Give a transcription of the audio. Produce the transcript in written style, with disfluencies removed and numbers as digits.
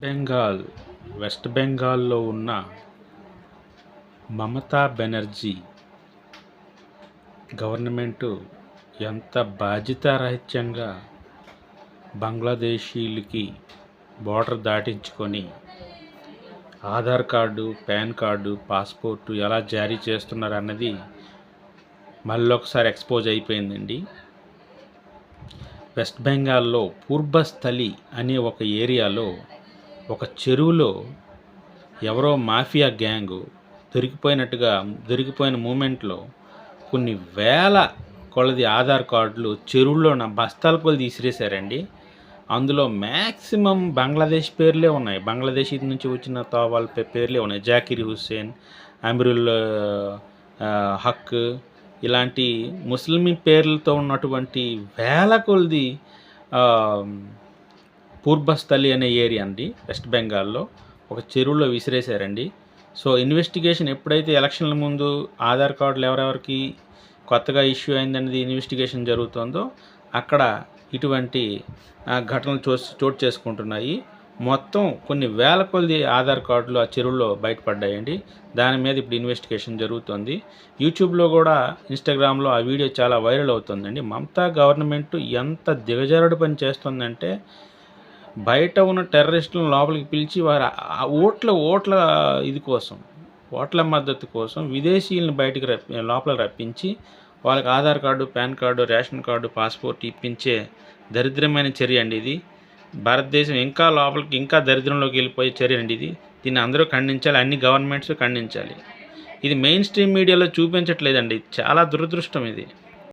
Bengal west బెంగాల్లో ఉన్న Mamata Banerjee government ఎంత బాధ్యతారాహిత్యంగా బంగ్లాదేశీలకి బోర్డర్ దాటించుకొని Aadhaar card, PAN card, passport ఎలా జారీ చేస్తున్నారన్నది మళ్ళొకసారి ఎక్స్పోజ్ అయిపోయిందండి. వెస్ట్ బెంగాల్లో పూర్బస్థలి అనే ఒక ఏరియాలో ఒక చెరువులో ఎవరో మాఫియా గ్యాంగు దొరికిపోయిన మూమెంట్లో కొన్ని వేల కొలది ఆధార్ కార్డులు చెరువులో బస్తాల కొలది విసిరేశారండి. అందులో మ్యాక్సిమం బంగ్లాదేశ్ పేర్లే ఉన్నాయి, బంగ్లాదేశ్ నుంచి వచ్చిన వాళ్ళ పేర్లే ఉన్నాయి. జాకిర్ హుస్సేన్, అమిరుల్ హక్ ఇలాంటి ముస్లిం పేర్లతో ఉన్నటువంటి వేల కొలది పూర్బస్థలి అనే ఏరియా అండి వెస్ట్ బెంగాల్లో ఒక చెరువులో విసిరేశారండి. సో ఇన్వెస్టిగేషన్ ఎప్పుడైతే ఎలక్షన్ల ముందు ఆధార్ కార్డులు ఎవరెవరికి కొత్తగా ఇష్యూ అయిందనేది ఇన్వెస్టిగేషన్ జరుగుతుందో అక్కడ ఇటువంటి ఘటనలు చోటు చేసుకుంటున్నాయి. మొత్తం కొన్ని వేల కొలది ఆధార్ కార్డులు ఆ చెరువులో బయటపడ్డాయండి. దాని మీద ఇప్పుడు ఇన్వెస్టిగేషన్ జరుగుతుంది. యూట్యూబ్లో కూడా, ఇన్స్టాగ్రామ్లో ఆ వీడియో చాలా వైరల్ అవుతుందండి. మమతా గవర్నమెంట్ ఎంత దిగజారుడు పని చేస్తుందంటే బయట ఉన్న టెర్రరిస్టులను లోపలికి పిలిచి వారి ఓట్ల ఇది కోసం, ఓట్ల మద్దతు కోసం విదేశీయులను బయటికి లోపల రప్పించి వాళ్ళకి Aadhaar card, PAN card, ration card, passport ఇప్పించే దరిద్రమైన చర్య అండి ఇది. భారతదేశం ఇంకా దరిద్రంలోకి వెళ్ళిపోయే చర్య అండి ఇది. దీన్ని అందరూ ఖండించాలి, అన్ని గవర్నమెంట్స్ ఖండించాలి. ఇది మెయిన్ స్ట్రీమ్ మీడియాలో చూపించట్లేదండి, చాలా దురదృష్టం ఇది.